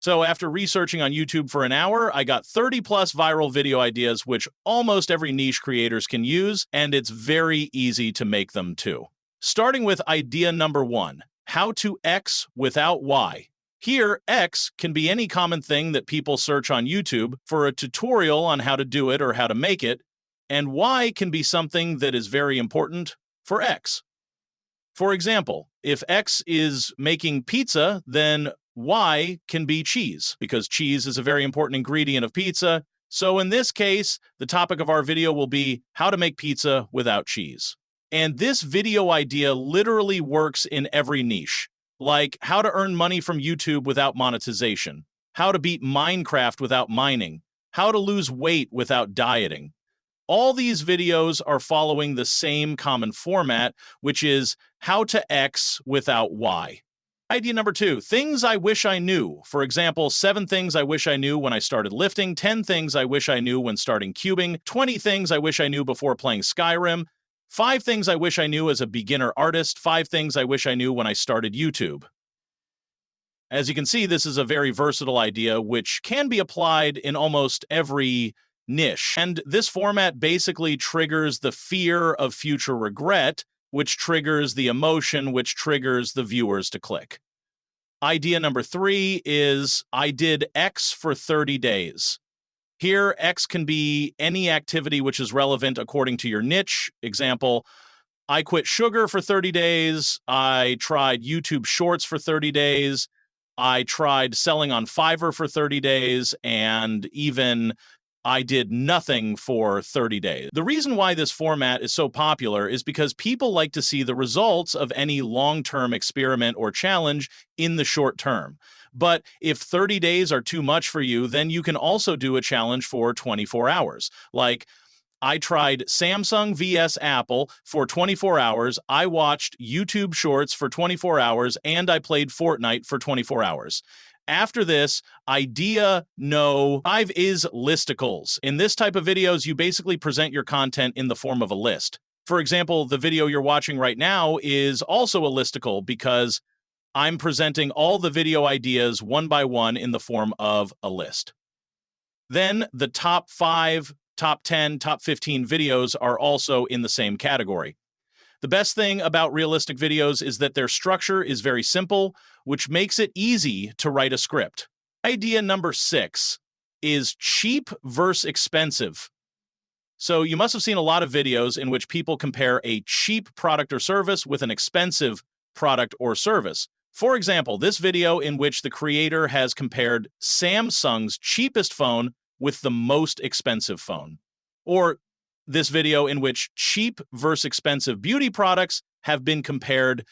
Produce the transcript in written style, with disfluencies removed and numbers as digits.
So after researching on YouTube for an hour, I got 30 plus viral video ideas, which almost every niche creators can use, and it's very easy to make them too. Starting with idea number 1, how to X without Y. Here, X can be any common thing that people search on YouTube for a tutorial on how to do it or how to make it, and Y can be something that is very important for X. For example, if X is making pizza, then Y can be cheese, because cheese is a very important ingredient of pizza. So in this case, the topic of our video will be how to make pizza without cheese. And this video idea literally works in every niche, like how to earn money from YouTube without monetization, how to beat Minecraft without mining, how to lose weight without dieting. All these videos are following the same common format, which is how to X without Y. Idea number 2, things I wish I knew. For example, 7 things I wish I knew when I started lifting, 10 things I wish I knew when starting cubing, 20 things I wish I knew before playing Skyrim, 5 things I wish I knew as a beginner artist, 5 things I wish I knew when I started YouTube. As you can see, this is a very versatile idea which can be applied in almost every niche. And this format basically triggers the fear of future regret, which triggers the emotion, which triggers the viewers to click. Idea number 3 is I did X for 30 days. Here, X can be any activity which is relevant according to your niche. Example, I quit sugar for 30 days. I tried YouTube Shorts for 30 days. I tried selling on Fiverr for 30 days, and even I did nothing for 30 days. The reason why this format is so popular is because people like to see the results of any long-term experiment or challenge in the short term. But if 30 days are too much for you, then you can also do a challenge for 24 hours. Like, I tried Samsung vs Apple for 24 hours, I watched YouTube Shorts for 24 hours, and I played Fortnite for 24 hours. After this, idea no 5 is listicles. In this type of videos, you basically present your content in the form of a list. For example, the video you're watching right now is also a listicle because I'm presenting all the video ideas one by one in the form of a list. Then the top 5, top 10, top 15 videos are also in the same category. The best thing about realistic videos is that their structure is very simple, which makes it easy to write a script. Idea number 6 is cheap versus expensive. So you must have seen a lot of videos in which people compare a cheap product or service with an expensive product or service. For example, this video in which the creator has compared Samsung's cheapest phone with the most expensive phone. Or this video in which cheap versus expensive beauty products have been compared